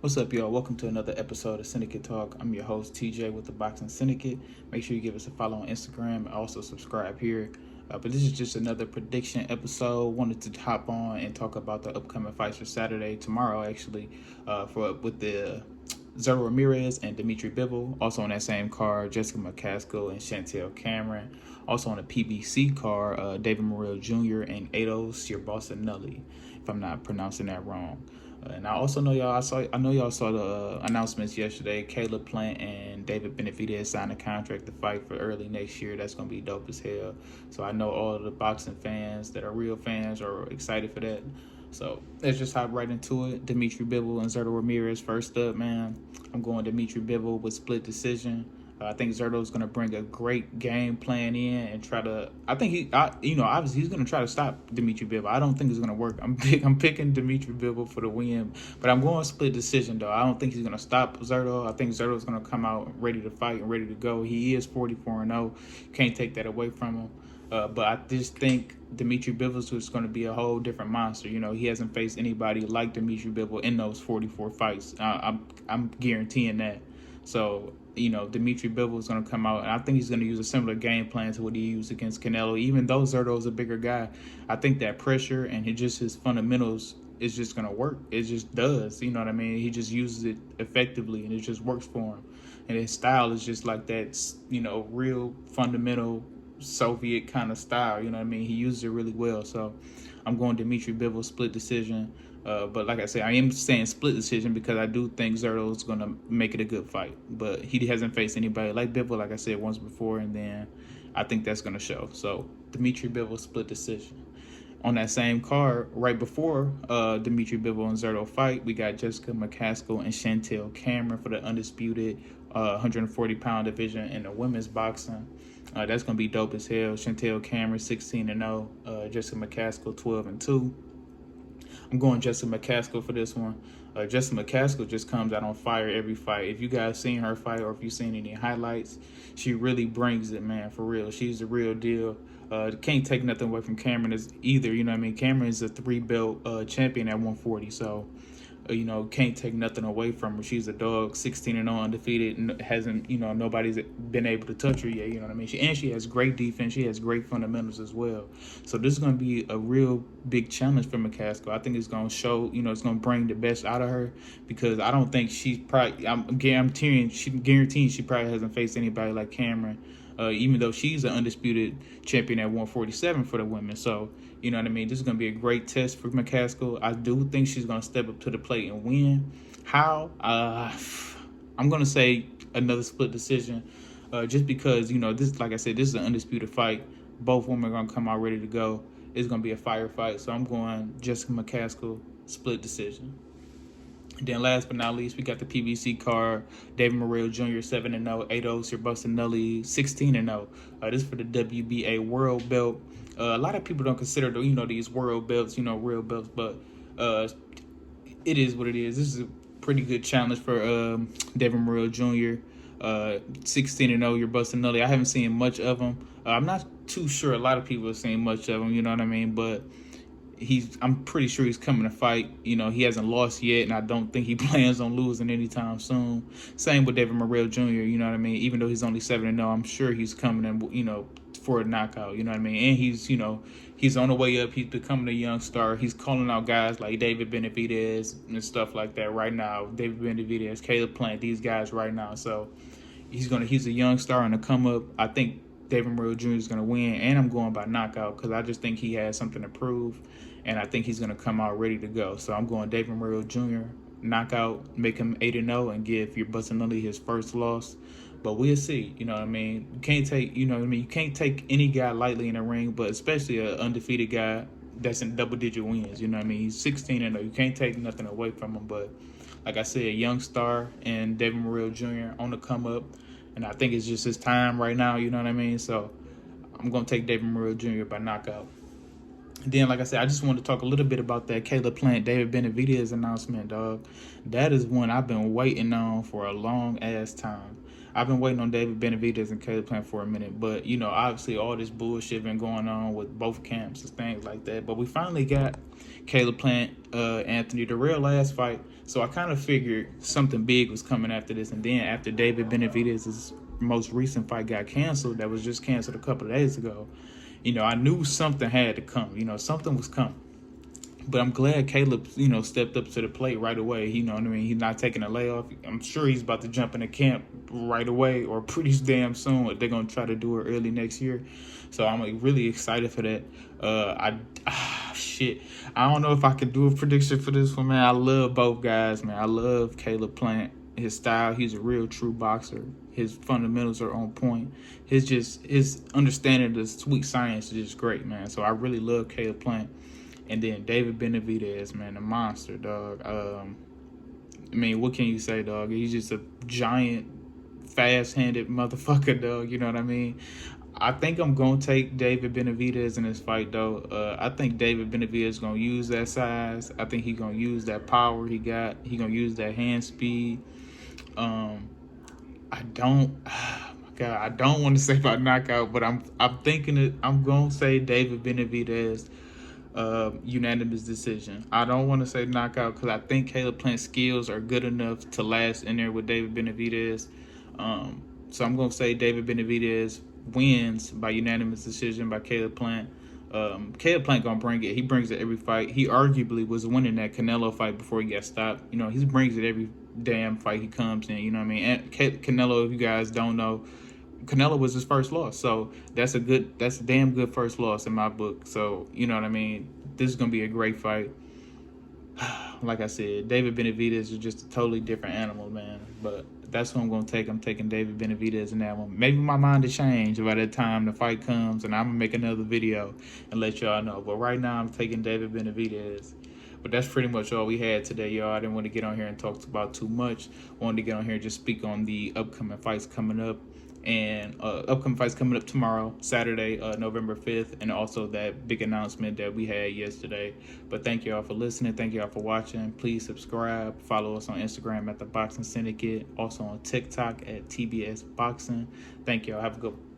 What's up, y'all? Welcome to another episode of Syndicate Talk. I'm your host, TJ, with the Boxing Syndicate. Make sure you give us a follow on Instagram and also subscribe here. But this is just another prediction episode. Wanted to hop on and talk about the upcoming fights for Saturday, tomorrow actually, with the Ramirez and Dimitri Bivol. Also on that same card, Jessica McCaskill and Chantel Cameron. Also on the PBC card, David Morrell Jr. and Ado Sirbosanelli, if I'm not pronouncing that wrong. And I also know y'all. I know y'all saw the announcements yesterday. Caleb Plant and David Benavidez signed a contract to fight for early next year. That's gonna be dope as hell. So I know all of the boxing fans that are real fans are excited for that. So let's just hop right into it. Dimitri Bivol and Zurdo Ramirez first up, man. I'm going Dimitri Bivol with split decision. I think Zurdo's going to bring a great game plan in and try to. I think obviously he's going to try to stop Dimitri Bivol. I don't think it's going to work. I'm picking Dimitri Bivol for the win, but I'm going split decision though. I don't think he's going to stop Zurdo. I think Zurdo's going to come out ready to fight and ready to go. He is 44-0. Can't take that away from him. But I just think Dimitri Bivol is going to be a whole different monster. You know, he hasn't faced anybody like Dimitri Bivol in those 44 fights. I'm guaranteeing that. So, Dimitri Bivol is going to come out, and I think he's going to use a similar game plan to what he used against Canelo. Even though Zurdo is a bigger guy, I think that pressure and his fundamentals is just going to work. It just does. You know what I mean? He just uses it effectively, and it just works for him. And his style is just like that, real fundamental Soviet kind of style. You know what I mean? He uses it really well. So I'm going Dimitri Bivol split decision. But like I said, I am saying split decision because I do think Zurdo is going to make it a good fight. But he hasn't faced anybody like Bivol, like I said, once before, and then I think that's going to show. So Dimitri Bivol split decision. On that same card, right before Dimitri Bivol and Zurdo fight, we got Jessica McCaskill and Chantel Cameron for the undisputed 140-pound division in the women's boxing. That's going to be dope as hell. Chantel Cameron 16-0, Jessica McCaskill 12-2. I'm going Jessica McCaskill for this one. Jessica McCaskill just comes out on fire every fight. If you guys seen her fight or if you've seen any highlights, she really brings it, man, for real. She's the real deal. Can't take nothing away from Cameron either, you know what I mean? Cameron is a 3-belt champion at 140, so can't take nothing away from her. She's a dog, 16-0 undefeated, and hasn't, nobody's been able to touch her yet. You know what I mean? She has great defense. She has great fundamentals as well. So this is going to be a real big challenge for McCaskill. I think it's going to show, it's going to bring the best out of her because I don't think she's probably. I'm guaranteeing she probably hasn't faced anybody like Cameron. Even though she's an undisputed champion at 147 for the women. So, you know what I mean? This is going to be a great test for McCaskill. I do think she's going to step up to the plate and win. How? I'm going to say another split decision just because, this, like I said, this is an undisputed fight. Both women are going to come out ready to go. It's going to be a firefight. So I'm going Jessica McCaskill split decision. And then last but not least, we got the PBC card. David Morrell Jr. 7-0, Ado Sirbosanelli 16-0. This is for the WBA World Belt. A lot of people don't consider these world belts, real belts, but it is what it is. This is a pretty good challenge for David Morrell Jr. 16-0, you're Bosanelli. I haven't seen much of him. I'm not too sure a lot of people have seen much of him, you know what I mean, but I'm pretty sure he's coming to fight. He hasn't lost yet, and I don't think he plans on losing anytime soon. Same with David Morrell Jr., you know what I mean? Even though he's only 7-0, I'm sure he's coming in, for a knockout, you know what I mean? And he's on the way up. He's becoming a young star. He's calling out guys like David Benavidez and stuff like that right now. David Benavidez, Caleb Plant, these guys right now. So he's a young star on the come up. I think David Morrell Jr. is going to win, and I'm going by knockout because I just think he has something to prove, and I think he's going to come out ready to go. So I'm going David Morrell Jr., knockout, make him 8-0, and give your Bosanelli his first loss. But we'll see, you know what I mean? You can't take, you can't take any guy lightly in the ring, but especially an undefeated guy that's in double-digit wins, you know what I mean? He's 16-0. You can't take nothing away from him, but like I said, young star and David Morrell Jr. on the come up. And I think it's just his time right now, you know what I mean? So I'm going to take David Morrell Jr. by knockout. And then, like I said, I just want to talk a little bit about that Caleb Plant, David Benavidez announcement, dog. That is one I've been waiting on for a long-ass time. I've been waiting on David Benavidez and Caleb Plant for a minute, but you know, obviously all this bullshit been going on with both camps and things like that. But we finally got Caleb Plant, Anthony the real last fight, so I kind of figured something big was coming after this. And then after David Benavidez's most recent fight got canceled, that was just canceled a couple of days ago, you know, I knew something had to come. You know, something was coming. But I'm glad Caleb, you know, stepped up to the plate right away. You know what I mean? He's not taking a layoff. I'm sure he's about to jump into camp right away or pretty damn soon. They're going to try to do it early next year. So I'm like, really excited for that. Shit. I don't know if I can do a prediction for this one, man. I love both guys, man. I love Caleb Plant. His style, he's a real true boxer. His fundamentals are on point. His understanding of the sweet science is just great, man. So I really love Caleb Plant. And then David Benavidez, man, a monster, dog. I mean, what can you say, dog? He's just a giant, fast-handed motherfucker, dog. You know what I mean? I think I'm going to take David Benavidez in this fight, though. I think David Benavidez is going to use that size. I think he's going to use that power he got. He's going to use that hand speed. I don't want to say about knockout, but I'm thinking it. I'm going to say David Benavidez. Unanimous decision. I don't want to say knockout because I think Caleb Plant's skills are good enough to last in there with David Benavidez. So I'm going to say David Benavidez wins by unanimous decision by Caleb Plant. Caleb Plant going to bring it. He brings it every fight. He arguably was winning that Canelo fight before he got stopped. You know, he brings it every damn fight he comes in. You know what I mean? And Canelo, if you guys don't know, Canelo was his first loss, so that's a damn good first loss in my book. So you know what I mean. This is gonna be a great fight. Like I said, David Benavidez is just a totally different animal, man. But that's who I'm gonna take. I'm taking David Benavidez in that one. Maybe my mind will change by the time the fight comes, and I'm gonna make another video and let y'all know. But right now, I'm taking David Benavidez. But that's pretty much all we had today, y'all. I didn't want to get on here and talk about too much. Wanted to get on here and just speak on the upcoming fights coming up. And upcoming fights coming up tomorrow, Saturday, November 5th, and also that big announcement that we had yesterday. But thank y'all for listening. Thank y'all for watching. Please subscribe. Follow us on Instagram at The Boxing Syndicate. Also on TikTok at TBS Boxing. Thank y'all. Have a good one.